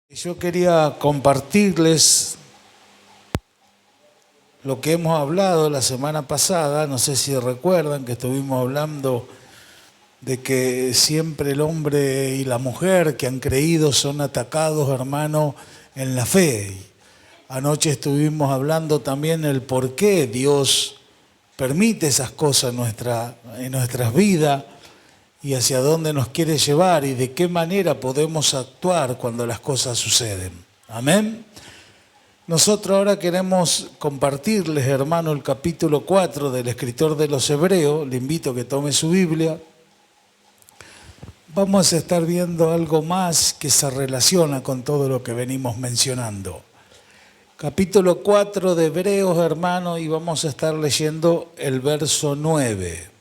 Yo quería compartirles lo que hemos hablado la semana pasada. No sé si recuerdan que estuvimos hablando de que siempre el hombre y la mujer que han creído son atacados, hermano, en la fe. Anoche estuvimos hablando también el por qué Dios permite esas cosas en nuestras vidas y hacia dónde nos quiere llevar y de qué manera podemos actuar cuando las cosas suceden. Amén. Nosotros ahora queremos compartirles, hermano, el capítulo 4 del escritor de los Hebreos. Le invito a que tome su Biblia. Vamos a estar viendo algo más que se relaciona con todo lo que venimos mencionando. Capítulo 4 de Hebreos, hermano, y vamos a estar leyendo el verso 9.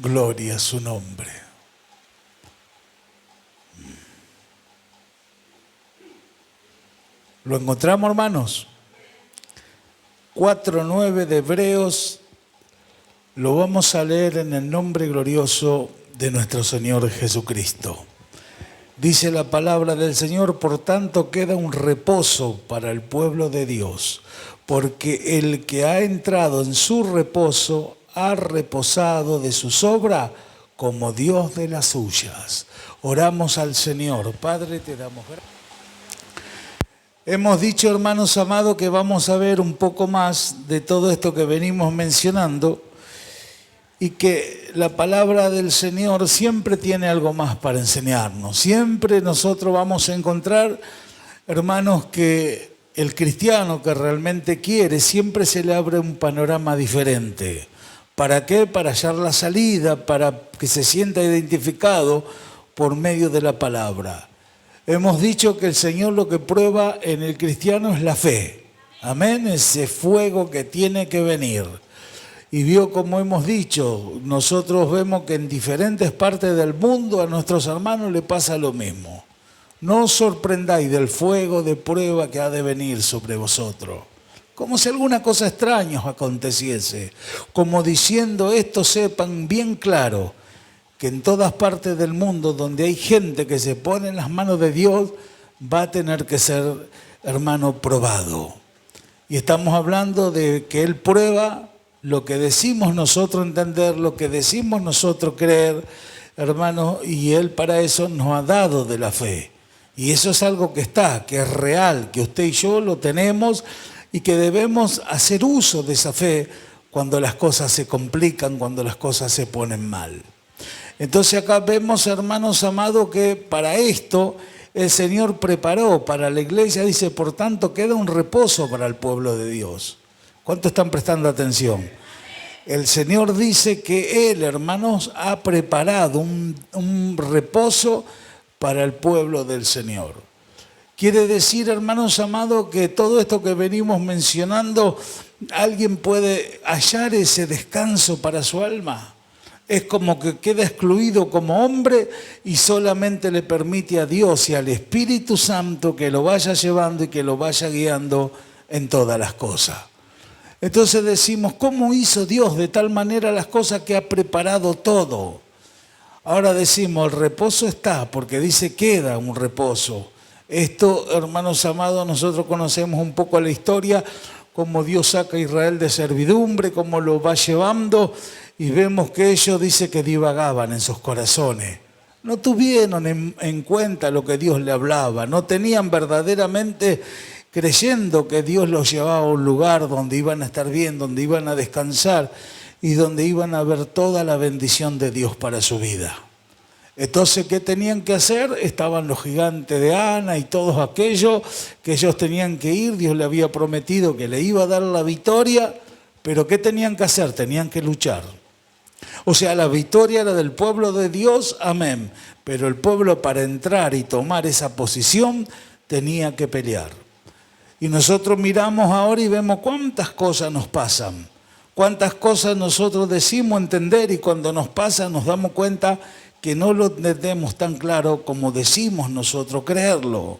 Gloria a su nombre. ¿Lo encontramos, hermanos? 4:9 de Hebreos, lo vamos a leer en el nombre glorioso de nuestro Señor Jesucristo. Dice la palabra del Señor: por tanto queda un reposo para el pueblo de Dios, porque el que ha entrado en su reposo ha reposado de sus obras como Dios de las suyas. Oramos al Señor. Padre, te damos gracias. Hemos dicho, hermanos amados, que vamos a ver un poco más de todo esto que venimos mencionando y que la palabra del Señor siempre tiene algo más para enseñarnos. Siempre nosotros vamos a encontrar, hermanos, que el cristiano que realmente quiere, siempre se le abre un panorama diferente. ¿Para qué? Para hallar la salida, para que se sienta identificado por medio de la palabra. Hemos dicho que el Señor lo que prueba en el cristiano es la fe. Amén, ese fuego que tiene que venir. Y vio, como hemos dicho, nosotros vemos que en diferentes partes del mundo a nuestros hermanos le pasa lo mismo. No os sorprendáis del fuego de prueba que ha de venir sobre vosotros. Como si alguna cosa extraña os aconteciese. Como diciendo esto, sepan bien claro que en todas partes del mundo donde hay gente que se pone en las manos de Dios, va a tener que ser, hermano, probado. Y estamos hablando de que Él prueba lo que decimos nosotros entender, lo que decimos nosotros creer, hermano, y Él para eso nos ha dado de la fe. Y eso es algo que está, que es real, que usted y yo lo tenemos y que debemos hacer uso de esa fe cuando las cosas se complican, cuando las cosas se ponen mal. Entonces acá vemos, hermanos amados, que para esto el Señor preparó para la iglesia. Dice, por tanto, queda un reposo para el pueblo de Dios. ¿Cuántos están prestando atención? El Señor dice que Él, hermanos, ha preparado un reposo para el pueblo del Señor. Quiere decir, hermanos amados, que todo esto que venimos mencionando, alguien puede hallar ese descanso para su alma. Es como que queda excluido como hombre y solamente le permite a Dios y al Espíritu Santo que lo vaya llevando y que lo vaya guiando en todas las cosas. Entonces decimos, ¿cómo hizo Dios de tal manera las cosas que ha preparado todo? Ahora decimos, el reposo está, porque dice queda un reposo. Esto, hermanos amados, nosotros conocemos un poco la historia, cómo Dios saca a Israel de servidumbre, cómo lo va llevando. Y vemos que ellos, dice, que divagaban en sus corazones. No tuvieron en cuenta lo que Dios le hablaba. No tenían verdaderamente creyendo que Dios los llevaba a un lugar donde iban a estar bien, donde iban a descansar y donde iban a ver toda la bendición de Dios para su vida. Entonces, ¿qué tenían que hacer? Estaban los gigantes de Ana y todos aquellos que ellos tenían que ir. Dios le había prometido que le iba a dar la victoria, pero ¿qué tenían que hacer? Tenían que luchar. O sea, la victoria era del pueblo de Dios, amén. Pero el pueblo, para entrar y tomar esa posición, tenía que pelear. Y nosotros miramos ahora y vemos cuántas cosas nos pasan. Cuántas cosas nosotros decimos entender y cuando nos pasa nos damos cuenta que no lo entendemos tan claro como decimos nosotros creerlo.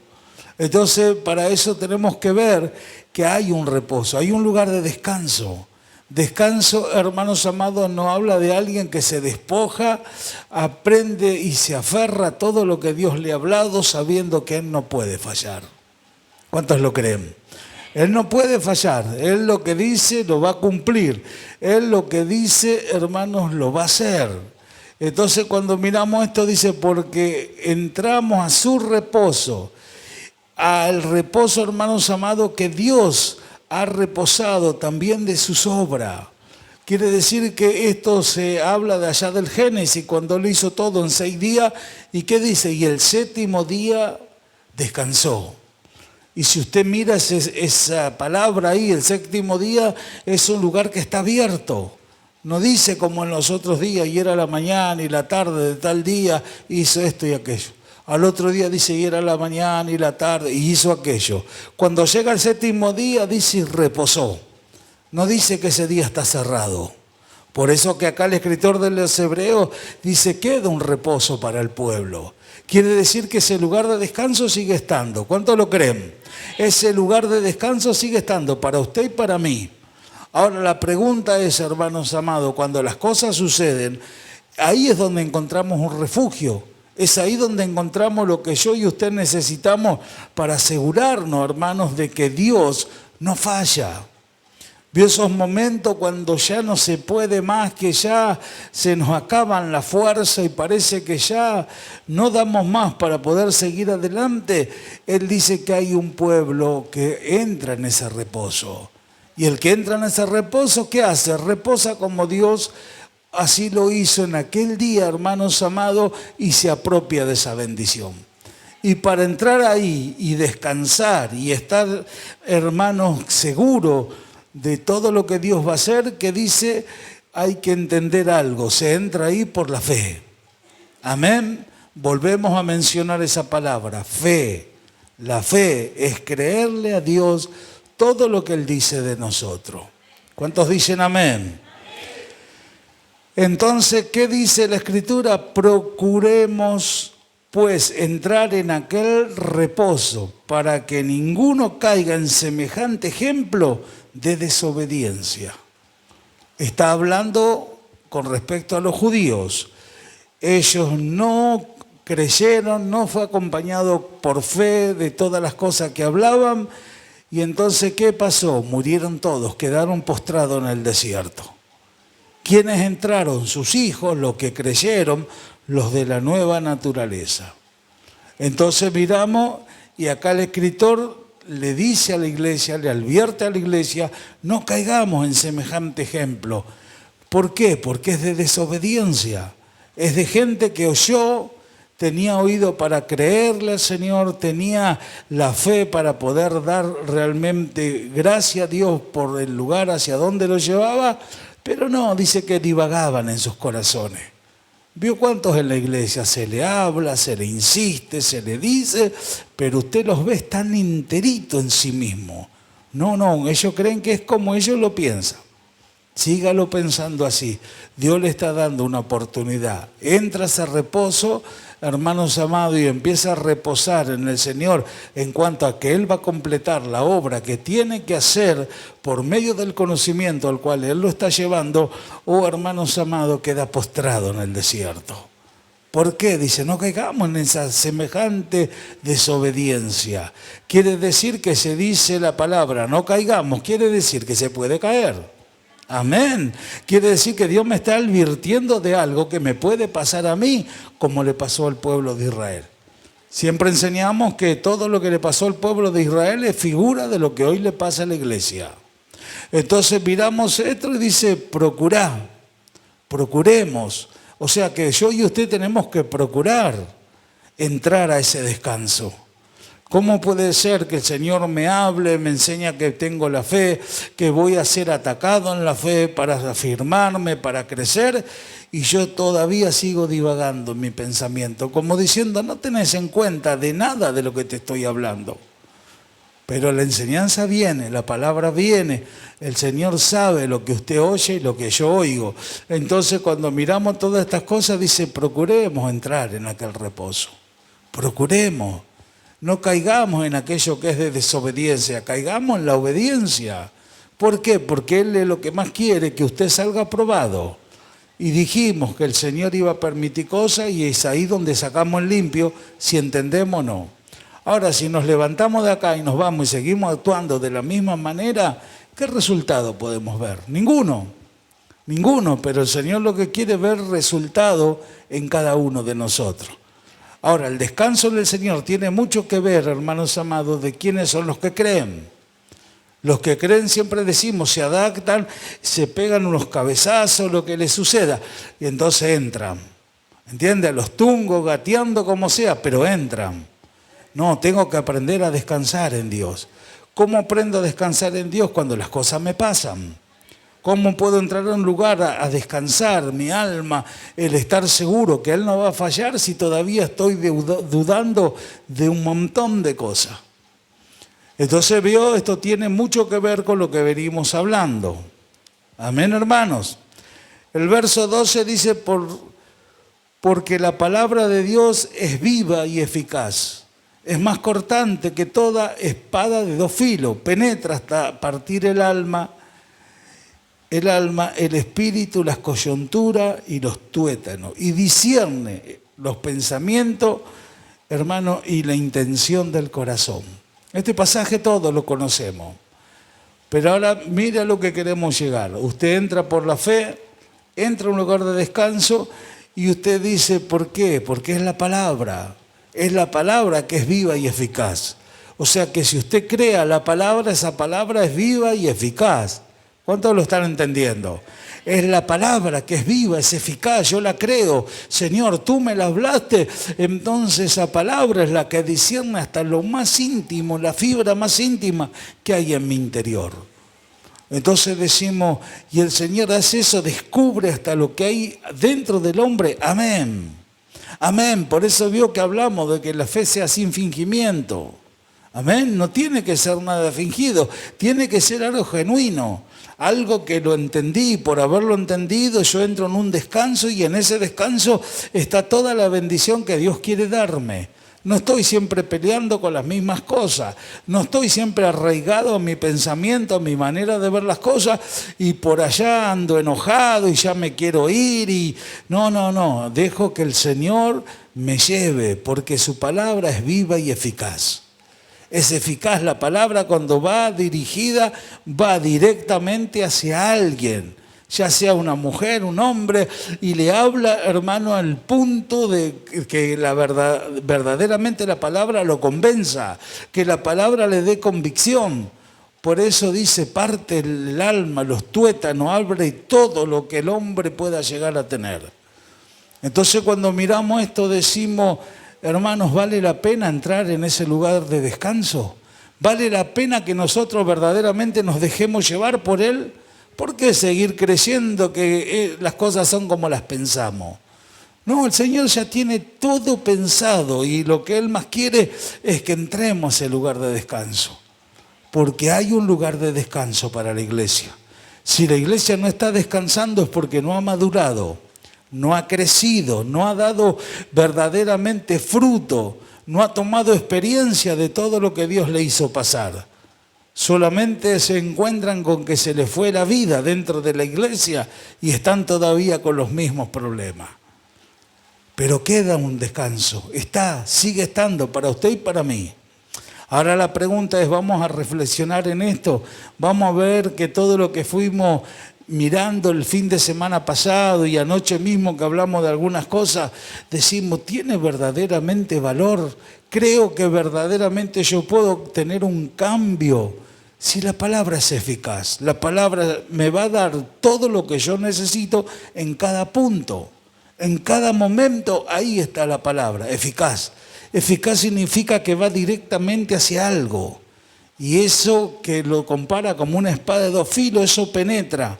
Entonces, para eso tenemos que ver que hay un reposo, hay un lugar de descanso. Descanso, hermanos amados, no habla de alguien que se despoja, aprende y se aferra a todo lo que Dios le ha hablado, sabiendo que Él no puede fallar. ¿Cuántos lo creen? Él no puede fallar. Él lo que dice lo va a cumplir. Él lo que dice, hermanos, lo va a hacer. Entonces cuando miramos esto dice, porque entramos a su reposo, al reposo, hermanos amados, que Dios ha reposado también de sus obras. Quiere decir que esto se habla de allá del Génesis, cuando Él hizo todo en 6 días. ¿Y qué dice? Y el 7º día descansó. Y si usted mira esa palabra ahí, el 7º día, es un lugar que está abierto. No dice como en los otros días, y era la mañana y la tarde de tal día, hizo esto y aquello. Al otro día dice, y era la mañana y la tarde, y hizo aquello. Cuando llega el 7º día, dice, y reposó. No dice que ese día está cerrado. Por eso que acá el escritor de los Hebreos dice, queda un reposo para el pueblo. Quiere decir que ese lugar de descanso sigue estando. ¿Cuántos lo creen? Ese lugar de descanso sigue estando para usted y para mí. Ahora la pregunta es, hermanos amados, cuando las cosas suceden, ahí es donde encontramos un refugio. Es ahí donde encontramos lo que yo y usted necesitamos para asegurarnos, hermanos, de que Dios no falla. Vio esos momentos cuando ya no se puede más, que ya se nos acaban la fuerza y parece que ya no damos más para poder seguir adelante. Él dice que hay un pueblo que entra en ese reposo. Y el que entra en ese reposo, ¿qué hace? Reposa como Dios así lo hizo en aquel día, hermanos amados, y se apropia de esa bendición. Y para entrar ahí y descansar y estar, hermanos, seguros de todo lo que Dios va a hacer, que dice, hay que entender algo, se entra ahí por la fe. Amén. Volvemos a mencionar esa palabra, fe. La fe es creerle a Dios todo lo que Él dice de nosotros. ¿Cuántos dicen amén? Entonces, ¿qué dice la Escritura? Procuremos pues entrar en aquel reposo para que ninguno caiga en semejante ejemplo de desobediencia. Está hablando con respecto a los judíos. Ellos no creyeron, no fue acompañado por fe de todas las cosas que hablaban. Y entonces, ¿qué pasó? Murieron todos, quedaron postrados en el desierto. ¿Quiénes entraron? Sus hijos, los que creyeron, los de la nueva naturaleza. Entonces miramos, y acá el escritor le dice a la iglesia, le advierte a la iglesia, no caigamos en semejante ejemplo. ¿Por qué? Porque es de desobediencia. Es de gente que oyó, tenía oído para creerle al Señor, tenía la fe para poder dar realmente gracias a Dios por el lugar hacia donde lo llevaba, pero no, dice que divagaban en sus corazones. ¿Vio cuántos en la iglesia se le habla, se le insiste, se le dice, pero usted los ve tan enteritos en sí mismo? No, ellos creen que es como ellos lo piensan. Sígalo pensando así. Dios le está dando una oportunidad. Entra a ese reposo, hermanos amados, y empieza a reposar en el Señor en cuanto a que Él va a completar la obra que tiene que hacer por medio del conocimiento al cual Él lo está llevando, hermanos amados, queda postrado en el desierto. ¿Por qué? Dice, no caigamos en esa semejante desobediencia. Quiere decir que se dice la palabra, no caigamos, quiere decir que se puede caer. Amén. Quiere decir que Dios me está advirtiendo de algo que me puede pasar a mí, como le pasó al pueblo de Israel. Siempre enseñamos que todo lo que le pasó al pueblo de Israel es figura de lo que hoy le pasa a la iglesia. Entonces miramos esto y dice, procuremos. O sea que yo y usted tenemos que procurar entrar a ese descanso. ¿Cómo puede ser que el Señor me hable, me enseña que tengo la fe, que voy a ser atacado en la fe para afirmarme, para crecer, y yo todavía sigo divagando en mi pensamiento, como diciendo, no tenés en cuenta de nada de lo que te estoy hablando? Pero la enseñanza viene, la palabra viene, el Señor sabe lo que usted oye y lo que yo oigo. Entonces cuando miramos todas estas cosas, dice, procuremos entrar en aquel reposo, procuremos. No caigamos en aquello que es de desobediencia, caigamos en la obediencia. ¿Por qué? Porque Él es lo que más quiere, que usted salga aprobado. Y dijimos que el Señor iba a permitir cosas y es ahí donde sacamos el limpio, si entendemos o no. Ahora, si nos levantamos de acá y nos vamos y seguimos actuando de la misma manera, ¿qué resultado podemos ver? Ninguno, pero el Señor lo que quiere es ver resultado en cada uno de nosotros. Ahora, el descanso del Señor tiene mucho que ver, hermanos amados, de quiénes son los que creen. Los que creen, siempre decimos, se adaptan, se pegan unos cabezazos, lo que les suceda, y entonces entran. ¿Entiendes? Los tungos, gateando como sea, pero entran. No, tengo que aprender a descansar en Dios. ¿Cómo aprendo a descansar en Dios? Cuando las cosas me pasan. ¿Cómo puedo entrar a un lugar a descansar mi alma, el estar seguro que Él no va a fallar si todavía estoy dudando de un montón de cosas? Entonces vio, esto tiene mucho que ver con lo que venimos hablando. Amén, hermanos. El verso 12 dice, porque la palabra de Dios es viva y eficaz. Es más cortante que toda espada de dos filos. Penetra hasta partir el alma, el espíritu, las coyunturas y los tuétanos. Y discierne los pensamientos, hermano, y la intención del corazón. Este pasaje todos lo conocemos. Pero ahora mira lo que queremos llegar. Usted entra por la fe, entra a un lugar de descanso y usted dice, ¿por qué? Porque es la palabra. Es la palabra que es viva y eficaz. O sea que si usted crea la palabra, esa palabra es viva y eficaz. ¿Cuántos lo están entendiendo? Es la palabra que es viva, es eficaz, yo la creo. Señor, tú me la hablaste, entonces esa palabra es la que discierne hasta lo más íntimo, la fibra más íntima que hay en mi interior. Entonces decimos, y el Señor hace eso, descubre hasta lo que hay dentro del hombre. Amén. Amén. Por eso vio que hablamos de que la fe sea sin fingimiento. Amén. No tiene que ser nada fingido, tiene que ser algo genuino. Algo que lo entendí, por haberlo entendido yo entro en un descanso y en ese descanso está toda la bendición que Dios quiere darme. No estoy siempre peleando con las mismas cosas, no estoy siempre arraigado a mi pensamiento, a mi manera de ver las cosas y por allá ando enojado y ya me quiero ir y no, dejo que el Señor me lleve porque su palabra es viva y eficaz. Es eficaz la palabra cuando va dirigida, va directamente hacia alguien, ya sea una mujer, un hombre, y le habla, hermano, al punto de que verdaderamente la palabra lo convenza, que la palabra le dé convicción. Por eso dice, parte el alma, los tuétanos, abre todo lo que el hombre pueda llegar a tener. Entonces cuando miramos esto decimos, hermanos, ¿vale la pena entrar en ese lugar de descanso? ¿Vale la pena que nosotros verdaderamente nos dejemos llevar por Él? ¿Por qué seguir creyendo que las cosas son como las pensamos? No, el Señor ya tiene todo pensado y lo que Él más quiere es que entremos a ese lugar de descanso. Porque hay un lugar de descanso para la iglesia. Si la iglesia no está descansando es porque no ha madurado. No ha crecido, no ha dado verdaderamente fruto, no ha tomado experiencia de todo lo que Dios le hizo pasar. Solamente se encuentran con que se les fue la vida dentro de la iglesia y están todavía con los mismos problemas. Pero queda un descanso, sigue estando para usted y para mí. Ahora la pregunta es, vamos a reflexionar en esto, vamos a ver que todo lo que fuimos mirando el fin de semana pasado y anoche mismo que hablamos de algunas cosas, decimos, ¿tiene verdaderamente valor? Creo que verdaderamente yo puedo tener un cambio si la palabra es eficaz. La palabra me va a dar todo lo que yo necesito en cada punto, en cada momento. Ahí está la palabra, eficaz. Eficaz significa que va directamente hacia algo. Y eso que lo compara como una espada de dos filos, eso penetra,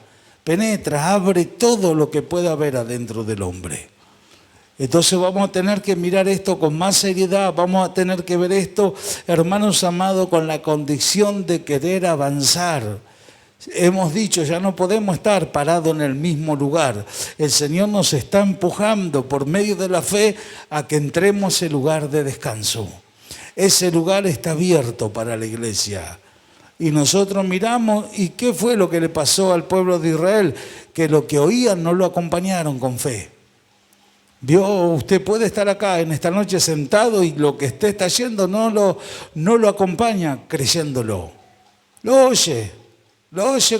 abre todo lo que pueda haber adentro del hombre. Entonces vamos a tener que mirar esto con más seriedad, vamos a tener que ver esto, hermanos amados, con la condición de querer avanzar. Hemos dicho, ya no podemos estar parados en el mismo lugar. El Señor nos está empujando por medio de la fe a que entremos a ese lugar de descanso. Ese lugar está abierto para la iglesia. Y nosotros miramos, ¿y qué fue lo que le pasó al pueblo de Israel? Que lo que oían no lo acompañaron con fe. Vio, usted puede estar acá en esta noche sentado y lo que usted está yendo no lo acompaña creyéndolo. Lo oye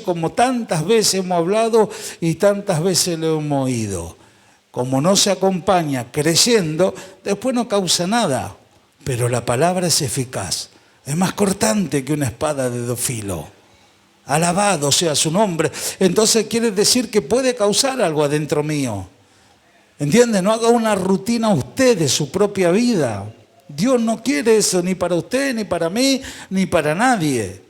como tantas veces hemos hablado y tantas veces lo hemos oído. Como no se acompaña creyendo, después no causa nada. Pero la palabra es eficaz. Es más cortante que una espada de 2 filos. Alabado sea su nombre. Entonces quiere decir que puede causar algo adentro mío. ¿Entiende? No haga una rutina usted de su propia vida. Dios no quiere eso ni para usted, ni para mí, ni para nadie.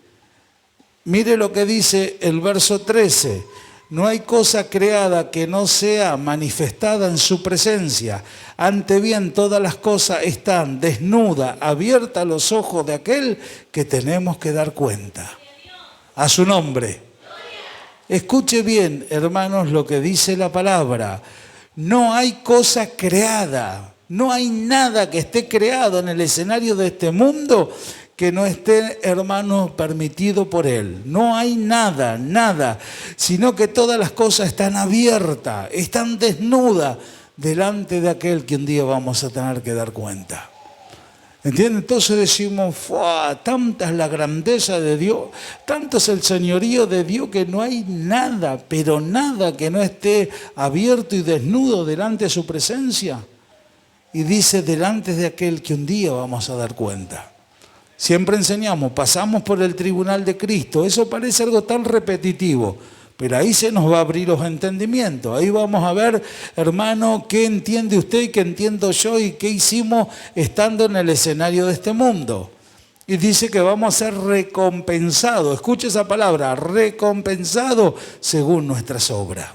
Mire lo que dice el verso 13. No hay cosa creada que no sea manifestada en su presencia. Ante bien todas las cosas están desnudas, abiertas a los ojos de aquel que tenemos que dar cuenta. A su nombre. Escuche bien, hermanos, lo que dice la palabra. No hay cosa creada, no hay nada que esté creado en el escenario de este mundo que no esté, hermanos, permitido por Él. No hay nada, sino que todas las cosas están abiertas, están desnudas delante de aquel que un día vamos a tener que dar cuenta. ¿Entienden? Entonces decimos, tanta es la grandeza de Dios, tanto es el señorío de Dios que no hay nada, pero nada que no esté abierto y desnudo delante de su presencia. Y dice, delante de aquel que un día vamos a dar cuenta. Siempre enseñamos, pasamos por el tribunal de Cristo. Eso parece algo tan repetitivo, pero ahí se nos va a abrir los entendimientos. Ahí vamos a ver, hermano, qué entiende usted y qué entiendo yo y qué hicimos estando en el escenario de este mundo. Y dice que vamos a ser recompensados. Escuche esa palabra, recompensados según nuestras obras.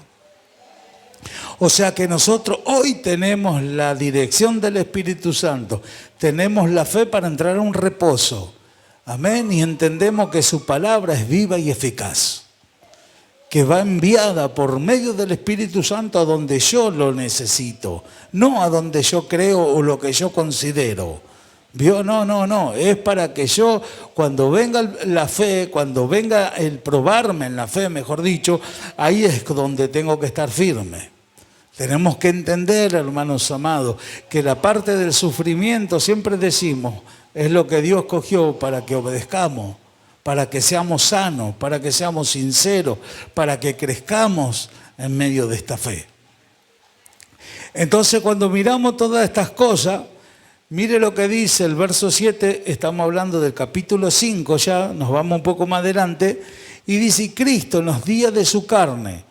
O sea que nosotros hoy tenemos la dirección del Espíritu Santo, tenemos la fe para entrar a un reposo. Amén. Y entendemos que su palabra es viva y eficaz, que va enviada por medio del Espíritu Santo a donde yo lo necesito, no a donde yo creo o lo que yo considero. ¿Vio? No, es para que yo, cuando venga la fe, cuando venga el probarme en la fe, mejor dicho, ahí es donde tengo que estar firme. Tenemos que entender, hermanos amados, que la parte del sufrimiento, siempre decimos, es lo que Dios cogió para que obedezcamos, para que seamos sanos, para que seamos sinceros, para que crezcamos en medio de esta fe. Entonces, cuando miramos todas estas cosas, mire lo que dice el verso 7, estamos hablando del capítulo 5 ya, nos vamos un poco más adelante, y dice, Cristo en los días de su carne,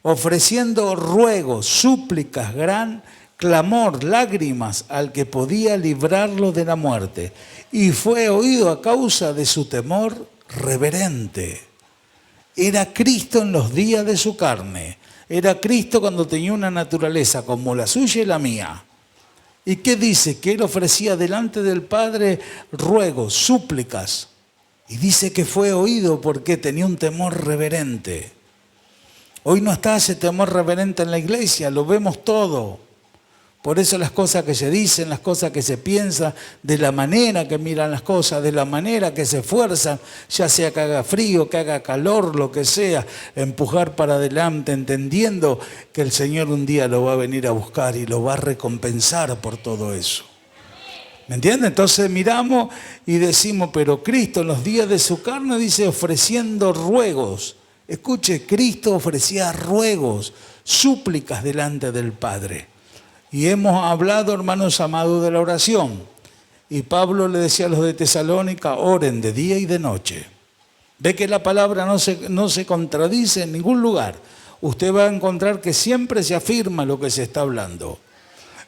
ofreciendo ruegos, súplicas, gran clamor, lágrimas al que podía librarlo de la muerte, y fue oído a causa de su temor reverente. Era Cristo en los días de su carne, era Cristo cuando tenía una naturaleza como la suya y la mía. ¿Y qué dice? Que Él ofrecía delante del Padre ruegos, súplicas, y dice que fue oído porque tenía un temor reverente. Hoy no está ese temor reverente en la iglesia, lo vemos todo. Por eso las cosas que se dicen, las cosas que se piensan, de la manera que miran las cosas, de la manera que se esfuerzan, ya sea que haga frío, que haga calor, lo que sea, empujar para adelante, entendiendo que el Señor un día lo va a venir a buscar y lo va a recompensar por todo eso. ¿Me entienden? Entonces miramos y decimos, pero Cristo en los días de su carne dice ofreciendo ruegos. Escuche, Cristo ofrecía ruegos, súplicas delante del Padre. Y hemos hablado, hermanos amados, de la oración. Y Pablo le decía a los de Tesalónica, oren de día y de noche. Ve que la palabra no se contradice en ningún lugar. Usted va a encontrar que siempre se afirma lo que se está hablando.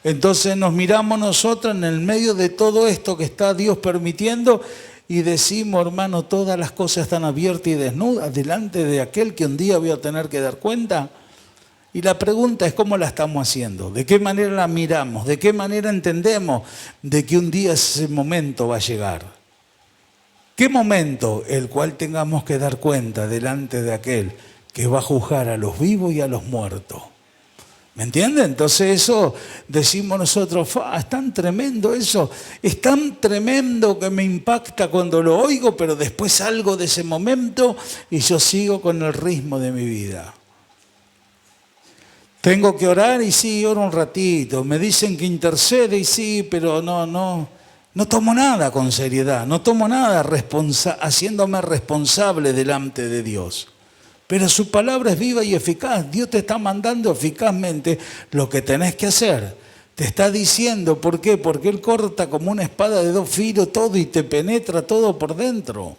Entonces nos miramos nosotros en el medio de todo esto que está Dios permitiendo y decimos, hermano, todas las cosas están abiertas y desnudas delante de aquel que un día voy a tener que dar cuenta. Y la pregunta es cómo la estamos haciendo, de qué manera la miramos, de qué manera entendemos de que un día ese momento va a llegar. ¿Qué momento? El cual tengamos que dar cuenta delante de aquel que va a juzgar a los vivos y a los muertos. ¿Me entienden? Entonces eso decimos nosotros, es tan tremendo eso, es tan tremendo que me impacta cuando lo oigo, pero después salgo de ese momento y yo sigo con el ritmo de mi vida. Tengo que orar y sí, oro un ratito. Me dicen que intercede y sí, pero no tomo nada con seriedad, no tomo nada haciéndome responsable delante de Dios. Pero su palabra es viva y eficaz. Dios te está mandando eficazmente lo que tenés que hacer. Te está diciendo, ¿por qué? Porque Él corta como una espada de 2 filos todo y te penetra todo por dentro.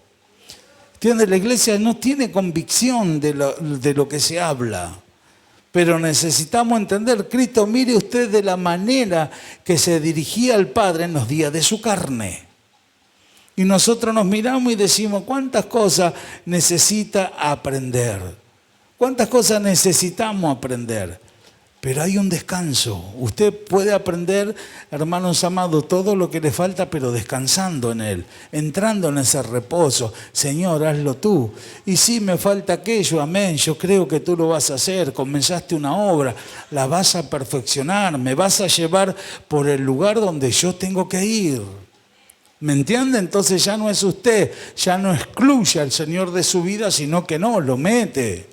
¿Entiendes? La iglesia no tiene convicción de lo que se habla. Pero necesitamos entender, Cristo, mire usted de la manera que se dirigía al Padre en los días de su carne. Y nosotros nos miramos y decimos, ¿cuántas cosas necesita aprender? ¿Cuántas cosas necesitamos aprender? Pero hay un descanso. Usted puede aprender, hermanos amados, todo lo que le falta, pero descansando en Él, entrando en ese reposo. Señor, hazlo tú. Y sí, me falta aquello, amén, yo creo que tú lo vas a hacer. Comenzaste una obra, la vas a perfeccionar, me vas a llevar por el lugar donde yo tengo que ir. ¿Me entiende? Entonces ya no es usted, ya no excluye al Señor de su vida, sino que no, lo mete.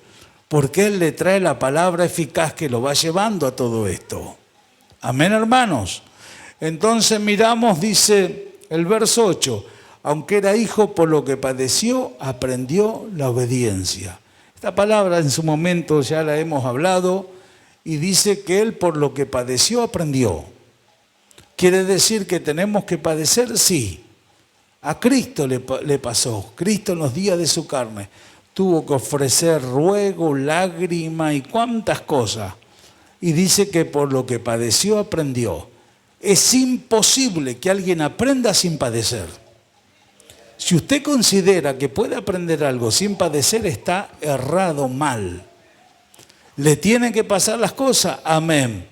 Porque Él le trae la palabra eficaz que lo va llevando a todo esto. Amén, hermanos. Entonces miramos, dice el verso 8, aunque era hijo, por lo que padeció, aprendió la obediencia. Esta palabra en su momento ya la hemos hablado y dice que Él por lo que padeció, aprendió. ¿Quiere decir que tenemos que padecer? Sí. A Cristo le pasó. Cristo en los días de su carne tuvo que ofrecer ruego, lágrima y cuántas cosas. Y dice que por lo que padeció, aprendió. Es imposible que alguien aprenda sin padecer. Si usted considera que puede aprender algo sin padecer, está errado, mal. ¿Le tienen que pasar las cosas? Amén.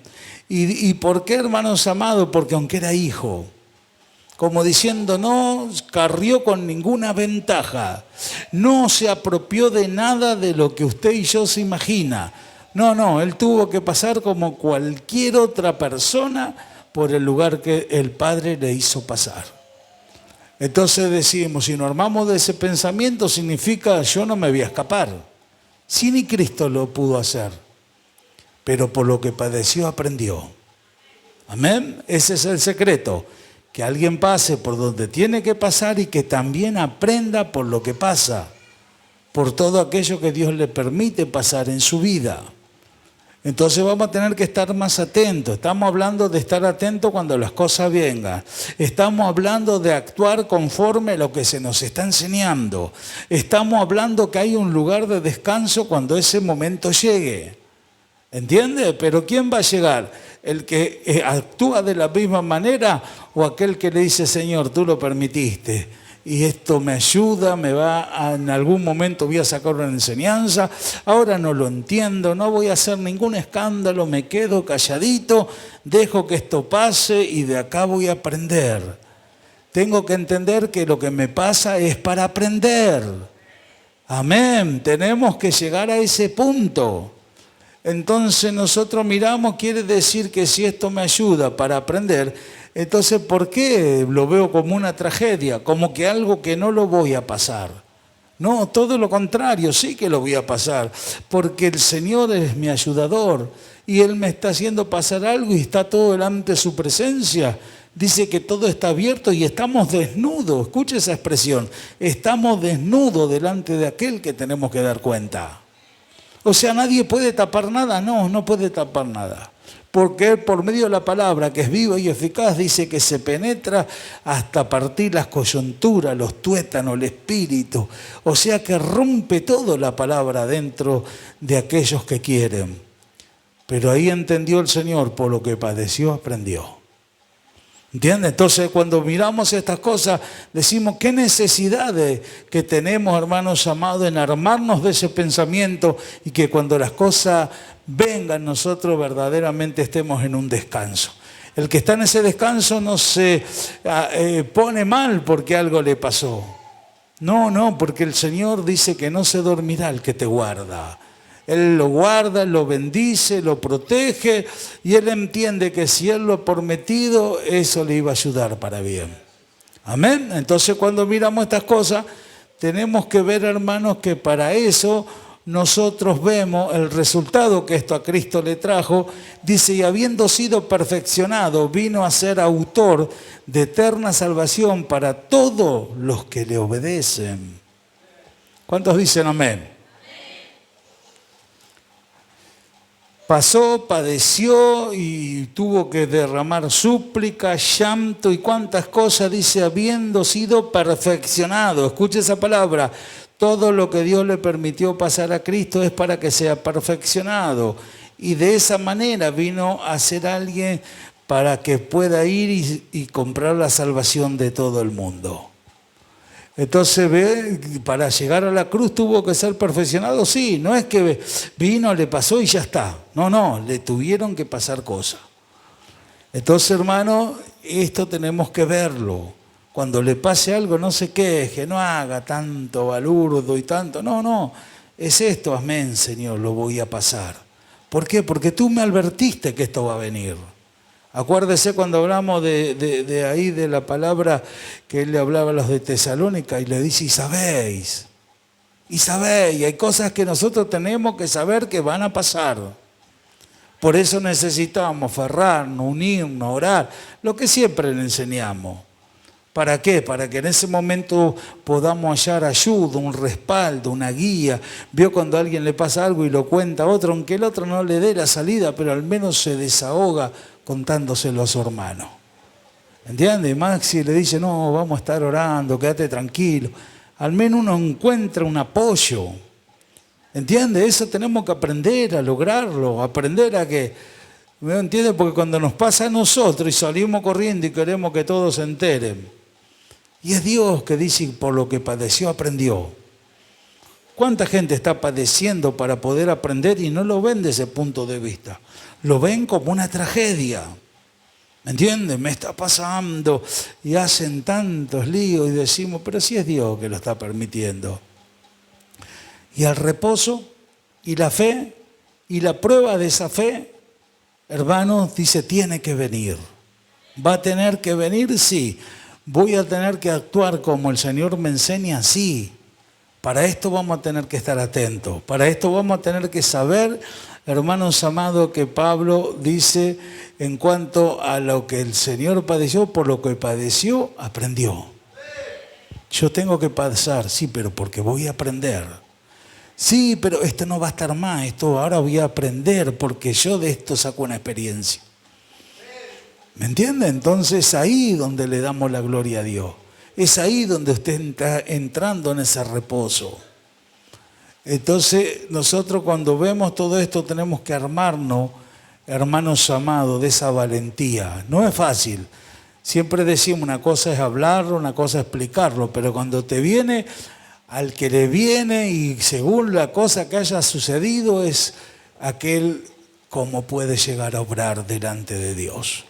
¿Y por qué, hermanos amados? Porque aunque era hijo, como diciendo, no carrió con ninguna ventaja, no se apropió de nada de lo que usted y yo se imagina. No, él tuvo que pasar como cualquier otra persona por el lugar que el Padre le hizo pasar. Entonces decimos, si nos armamos de ese pensamiento, significa yo no me voy a escapar. Si ni Cristo lo pudo hacer. Pero por lo que padeció aprendió. Amén. Ese es el secreto. Que alguien pase por donde tiene que pasar y que también aprenda por lo que pasa. Por todo aquello que Dios le permite pasar en su vida. Entonces vamos a tener que estar más atentos. Estamos hablando de estar atentos cuando las cosas vengan. Estamos hablando de actuar conforme a lo que se nos está enseñando. Estamos hablando que hay un lugar de descanso cuando ese momento llegue. ¿Entiende? Pero ¿quién va a llegar? ¿El que actúa de la misma manera o aquel que le dice, Señor, tú lo permitiste y esto me ayuda, en algún momento voy a sacar una enseñanza, ahora no lo entiendo, no voy a hacer ningún escándalo, me quedo calladito, dejo que esto pase y de acá voy a aprender? Tengo que entender que lo que me pasa es para aprender. Amén, tenemos que llegar a ese punto. Entonces nosotros miramos, quiere decir que si esto me ayuda para aprender, entonces ¿por qué lo veo como una tragedia? Como que algo que no lo voy a pasar. No, todo lo contrario, sí que lo voy a pasar, porque el Señor es mi ayudador y Él me está haciendo pasar algo y está todo delante de su presencia. Dice que todo está abierto y estamos desnudos, escuche esa expresión, estamos desnudos delante de aquel que tenemos que dar cuenta. O sea, nadie puede tapar nada, no puede tapar nada. Porque Él, por medio de la palabra, que es viva y eficaz, dice que se penetra hasta partir las coyunturas, los tuétanos, el espíritu. O sea que rompe todo la palabra dentro de aquellos que quieren. Pero ahí entendió el Señor, por lo que padeció, aprendió. ¿Entiendes? Entonces cuando miramos estas cosas decimos qué necesidades que tenemos, hermanos amados, en armarnos de ese pensamiento y que cuando las cosas vengan nosotros verdaderamente estemos en un descanso. El que está en ese descanso no se pone mal porque algo le pasó. No, porque el Señor dice que no se dormirá el que te guarda. Él lo guarda, lo bendice, lo protege y Él entiende que si Él lo ha prometido, eso le iba a ayudar para bien. Amén. Entonces cuando miramos estas cosas, tenemos que ver, hermanos, que para eso nosotros vemos el resultado que esto a Cristo le trajo. Dice, y habiendo sido perfeccionado, vino a ser autor de eterna salvación para todos los que le obedecen. ¿Cuántos dicen amén? Pasó, padeció y tuvo que derramar súplica, llanto y cuántas cosas, dice, habiendo sido perfeccionado. Escuche esa palabra. Todo lo que Dios le permitió pasar a Cristo es para que sea perfeccionado. Y de esa manera vino a ser alguien para que pueda ir y comprar la salvación de todo el mundo. Entonces, ve, para llegar a la cruz tuvo que ser perfeccionado, sí, no es que vino, le pasó y ya está. No, le tuvieron que pasar cosas. Entonces, hermano, esto tenemos que verlo. Cuando le pase algo, no se queje, no haga tanto balurdo y tanto. No, es esto, amén, Señor, lo voy a pasar. ¿Por qué? Porque tú me advertiste que esto va a venir. Acuérdese cuando hablamos de ahí, de la palabra que él le hablaba a los de Tesalónica y le dice, y sabéis, hay cosas que nosotros tenemos que saber que van a pasar. Por eso necesitamos aferrarnos, unirnos, orar, lo que siempre le enseñamos. ¿Para qué? Para que en ese momento podamos hallar ayuda, un respaldo, una guía. Vio cuando a alguien le pasa algo y lo cuenta a otro, aunque el otro no le dé la salida, pero al menos se desahoga contándoselo a su hermano. ¿Entiende? Maxi le dice, no, vamos a estar orando, quédate tranquilo. Al menos uno encuentra un apoyo. ¿Entiende? Eso tenemos que aprender a lograrlo, aprender a que... ¿Me entiende? Porque cuando nos pasa a nosotros y salimos corriendo y queremos que todos se enteren, y es Dios que dice, por lo que padeció, aprendió. ¿Cuánta gente está padeciendo para poder aprender y no lo ven desde ese punto de vista? Lo ven como una tragedia. ¿Me entiendes? Me está pasando y hacen tantos líos y decimos, pero sí es Dios que lo está permitiendo. Y el reposo y la fe y la prueba de esa fe, hermanos, dice, tiene que venir. ¿Va a tener que venir? Sí. ¿Voy a tener que actuar como el Señor me enseña? Sí. Para esto vamos a tener que estar atentos. Para esto vamos a tener que saber, hermanos amados, que Pablo dice en cuanto a lo que el Señor padeció, por lo que padeció, aprendió. Yo tengo que pasar, sí, pero porque voy a aprender. Sí, pero esto no va a estar más, esto ahora voy a aprender porque yo de esto saco una experiencia. ¿Me entiende? Entonces ahí donde le damos la gloria a Dios. Es ahí donde usted está entrando en ese reposo. Entonces nosotros cuando vemos todo esto tenemos que armarnos, hermanos amados, de esa valentía. No es fácil. Siempre decimos una cosa es hablarlo, una cosa es explicarlo, pero cuando te viene... Al que le viene y según la cosa que haya sucedido es aquel cómo puede llegar a obrar delante de Dios.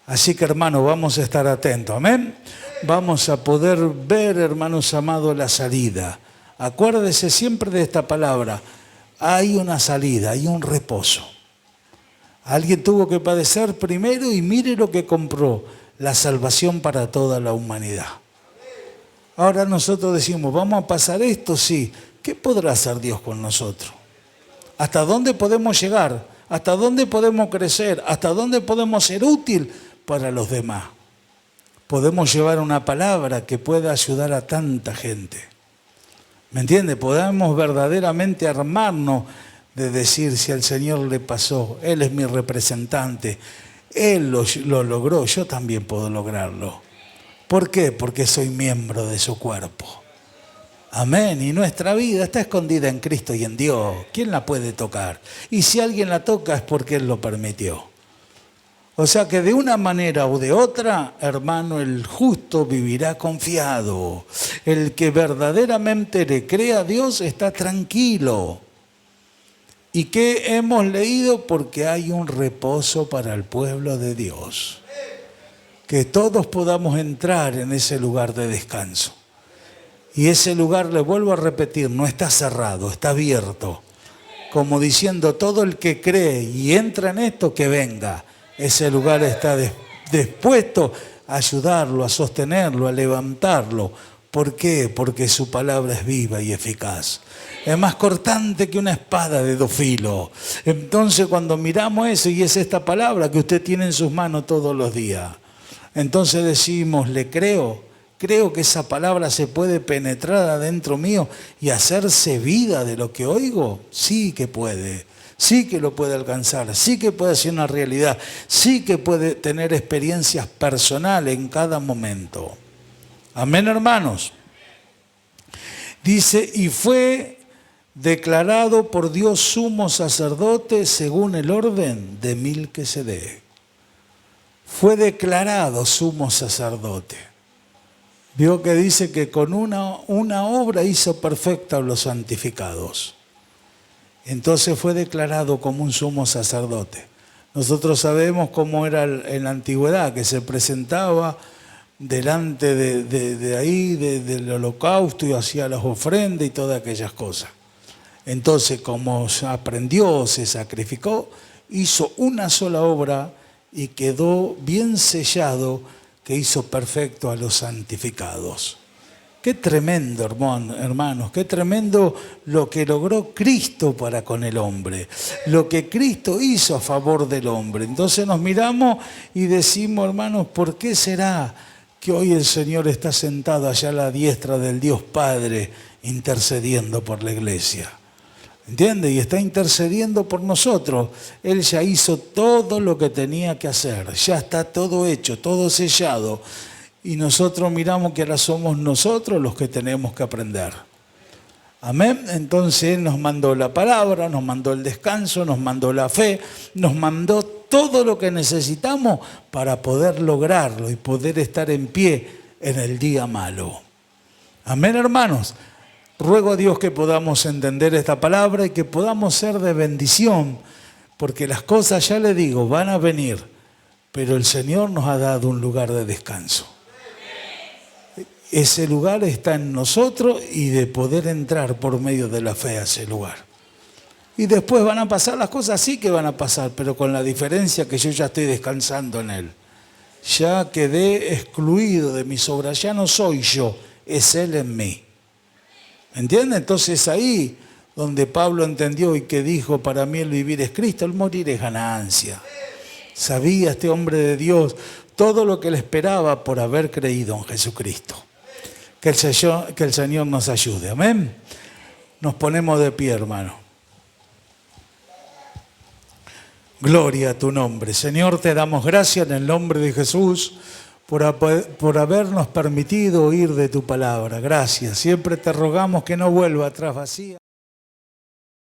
Así que hermanos, vamos a estar atentos, amén. Vamos a poder ver, hermanos amados, la salida. Acuérdese siempre de esta palabra. Hay una salida, hay un reposo. Alguien tuvo que padecer primero y mire lo que compró, la salvación para toda la humanidad. Ahora nosotros decimos, ¿vamos a pasar esto? Sí. ¿Qué podrá hacer Dios con nosotros? ¿Hasta dónde podemos llegar? ¿Hasta dónde podemos crecer? ¿Hasta dónde podemos ser útil para los demás? Podemos llevar una palabra que pueda ayudar a tanta gente. ¿Me entiende? Podemos verdaderamente armarnos de decir, si al Señor le pasó, Él es mi representante, Él lo logró, yo también puedo lograrlo. ¿Por qué? Porque soy miembro de su cuerpo. Amén. Y nuestra vida está escondida en Cristo y en Dios. ¿Quién la puede tocar? Y si alguien la toca es porque Él lo permitió. O sea que de una manera o de otra, hermano, el justo vivirá confiado. El que verdaderamente le cree a Dios está tranquilo. ¿Y qué hemos leído? Porque hay un reposo para el pueblo de Dios. Que todos podamos entrar en ese lugar de descanso. Y ese lugar, le vuelvo a repetir, no está cerrado, está abierto. como diciendo, todo el que cree y entra en esto, que venga. Ese lugar está dispuesto a ayudarlo, a sostenerlo, a levantarlo. ¿Por qué? Porque su palabra es viva y eficaz. Es más cortante que una espada de 2 filos. Entonces cuando miramos eso, y es esta palabra que usted tiene en sus manos todos los días, entonces decimos, le creo. Creo que esa palabra se puede penetrar adentro mío y hacerse vida de lo que oigo. Sí que puede. Sí que lo puede alcanzar, sí que puede ser una realidad, sí que puede tener experiencias personales en cada momento. Amén, hermanos. Dice, y fue declarado por Dios sumo sacerdote según el orden de Melquisedec. Fue declarado sumo sacerdote. Vio que dice que con una obra hizo perfecta a los santificados. Entonces fue declarado como un sumo sacerdote. Nosotros sabemos cómo era en la antigüedad, que se presentaba delante del holocausto y hacía las ofrendas y todas aquellas cosas. Entonces, como aprendió, se sacrificó, hizo una sola obra y quedó bien sellado, que hizo perfecto a los santificados. Qué tremendo, hermanos, qué tremendo lo que logró Cristo para con el hombre, lo que Cristo hizo a favor del hombre. Entonces nos miramos y decimos, hermanos, ¿por qué será que hoy el Señor está sentado allá a la diestra del Dios Padre intercediendo por la iglesia? ¿Entiende? Y está intercediendo por nosotros. Él ya hizo todo lo que tenía que hacer, ya está todo hecho, todo sellado. Y nosotros miramos que ahora somos nosotros los que tenemos que aprender. Amén. Entonces Él nos mandó la palabra, nos mandó el descanso, nos mandó la fe, nos mandó todo lo que necesitamos para poder lograrlo y poder estar en pie en el día malo. Amén, hermanos. Ruego a Dios que podamos entender esta palabra y que podamos ser de bendición, porque las cosas, ya le digo, van a venir, pero el Señor nos ha dado un lugar de descanso. Ese lugar está en nosotros y de poder entrar por medio de la fe a ese lugar. Y después van a pasar las cosas, sí que van a pasar, pero con la diferencia que yo ya estoy descansando en Él. Ya quedé excluido de mis obras, ya no soy yo, es Él en mí. ¿Entiende? Entonces ahí donde Pablo entendió y que dijo, para mí el vivir es Cristo, el morir es ganancia. Sabía este hombre de Dios todo lo que le esperaba por haber creído en Jesucristo. Que el Señor nos ayude. Amén. Nos ponemos de pie, hermano. Gloria a tu nombre. Señor, te damos gracias en el nombre de Jesús por habernos permitido oír de tu palabra. Gracias. Siempre te rogamos que no vuelva atrás vacía.